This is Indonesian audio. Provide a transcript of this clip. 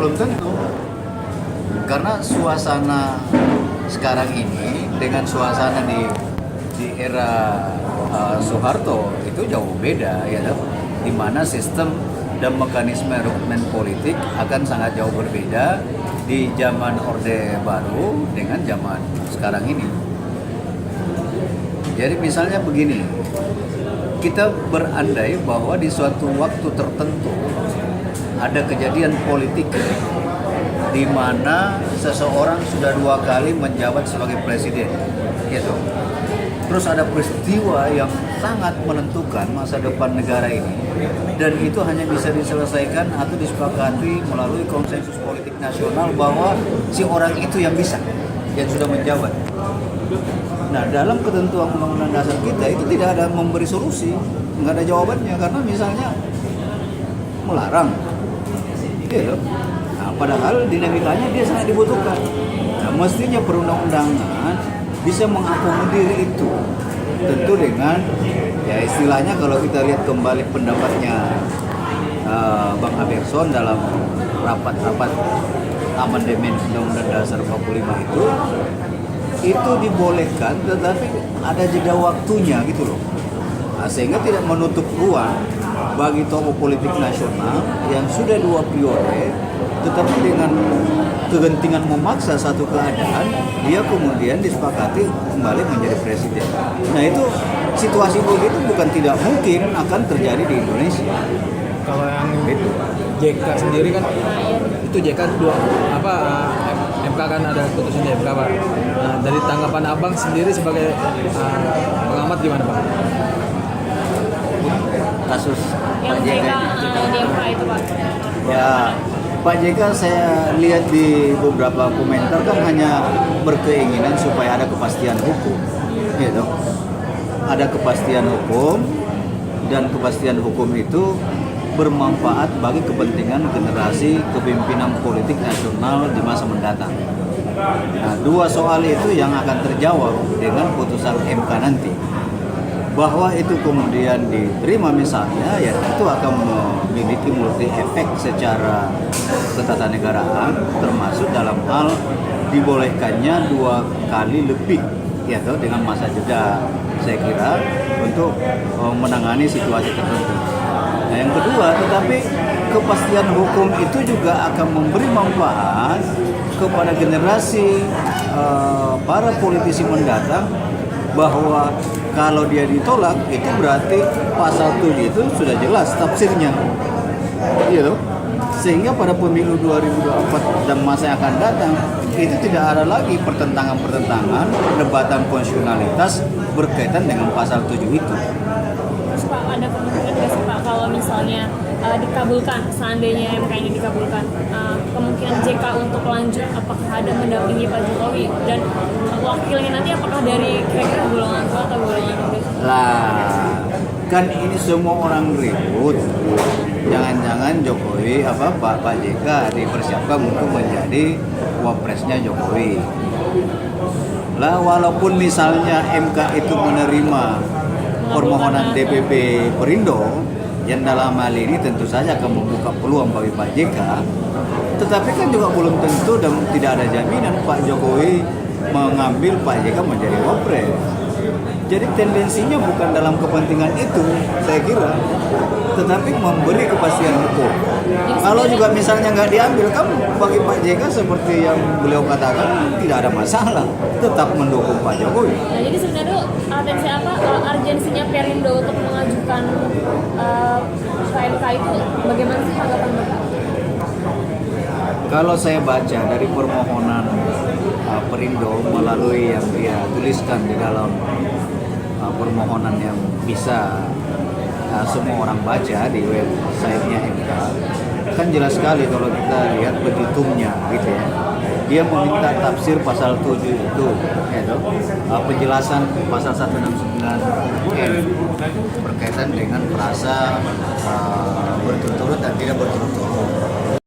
belum tentu. Karena suasana sekarang ini dengan suasana di era Soeharto itu jauh beda, ya, di mana sistem dan mekanisme rekrutmen politik akan sangat jauh berbeda di zaman Orde Baru dengan zaman sekarang ini. Jadi misalnya begini, kita berandai bahwa di suatu waktu tertentu ada kejadian politik di mana seseorang sudah 2 kali menjabat sebagai presiden, gitu. Terus ada peristiwa yang sangat menentukan masa depan negara ini, dan itu hanya bisa diselesaikan atau disepakati melalui konsensus politik nasional bahwa si orang itu yang bisa, yang sudah menjabat. Nah, dalam ketentuan Undang-Undang Dasar kita itu tidak ada memberi solusi, nggak ada jawabannya, karena misalnya melarang, gitu. Nah, padahal dinamikanya dia sangat dibutuhkan. Nah, mestinya perundang-undangan bisa mengakomodir itu, tentu dengan ya istilahnya kalau kita lihat kembali pendapatnya Bang Aberson dalam rapat-rapat amandemen Undang-Undang Dasar 45 itu dibolehkan, tetapi ada jeda waktunya gitu loh. Nah, sehingga tidak menutup ruang bagi tokoh politik nasional yang sudah 2 periode, tetapi dengan kegentingan memaksa satu keadaan, dia kemudian disepakati kembali menjadi presiden. Nah, itu situasi begitu bukan tidak mungkin akan terjadi di Indonesia. Kalau yang itu JK sendiri kan, itu JK MK kan ada putusan di MK, Pak. Nah, dari tanggapan Abang sendiri sebagai pengamat gimana, Pak? Kasus yang Pak JK. di MK itu, Pak. Ya, Pak JK saya lihat di beberapa komentar kan hanya berkeinginan supaya ada kepastian hukum, gitu. Ada kepastian hukum, dan kepastian hukum itu bermanfaat bagi kepentingan generasi kepemimpinan politik nasional di masa mendatang. Nah, 2 soal itu yang akan terjawab dengan putusan MK nanti. Bahwa itu kemudian diterima misalnya, ya itu akan memiliki multi efek secara ketatanegaraan, termasuk dalam hal dibolehkannya 2 kali lebih, ya dengan masa jeda, saya kira, untuk menangani situasi tertentu. Nah, yang kedua, tetapi kepastian hukum itu juga akan memberi manfaat kepada generasi para politisi mendatang, bahwa kalau dia ditolak itu berarti pasal 7 itu sudah jelas tafsirnya, gitu. Sehingga pada pemilu 2024 dan masa yang akan datang itu tidak ada lagi pertentangan-pertentangan, perdebatan konstitusionalitas berkaitan dengan pasal 7 itu. Terus Pak, ada kemungkinan nggak sih Pak kalau misalnya dikabulkan, seandainya MK ini dikabulkan, kemungkinan JK untuk lanjut apakah ada mendampingi Pak Jokowi, dan wakilnya nanti apakah dari kira-kira golongan A atau golongan B? Lah, kan ini semua orang ribut. Jangan-jangan Jokowi Pak JK dipersiapkan untuk menjadi wapresnya Jokowi. Lah, walaupun misalnya MK itu menerima permohonan DPP Perindo, yang dalam hal ini tentu saja akan membuka peluang bagi Pak JK, tetapi kan juga belum tentu dan tidak ada jaminan Pak Jokowi mengambil Pak JK menjadi wapres. Jadi tendensinya bukan dalam kepentingan itu, saya kira, tetapi memberi kepastian hukum. Kalau juga misalnya nggak diambil, kan bagi Pak JK seperti yang beliau katakan tidak ada masalah, tetap mendukung Pak Jokowi. Nah, jadi sebenarnya urgensinya Perindo untuk mengajukan KMK itu bagaimana sih tanggapan Bapak? Kalau saya baca dari permohonan Perindo melalui yang dia tuliskan di dalam permohonan yang bisa semua orang baca di websitenya MK, kan jelas sekali kalau kita lihat petitumnya, gitu ya. Dia meminta tafsir pasal 7 itu, penjelasan pasal 169 berkaitan dengan frasa berturut-turut dan tidak berturut-turut.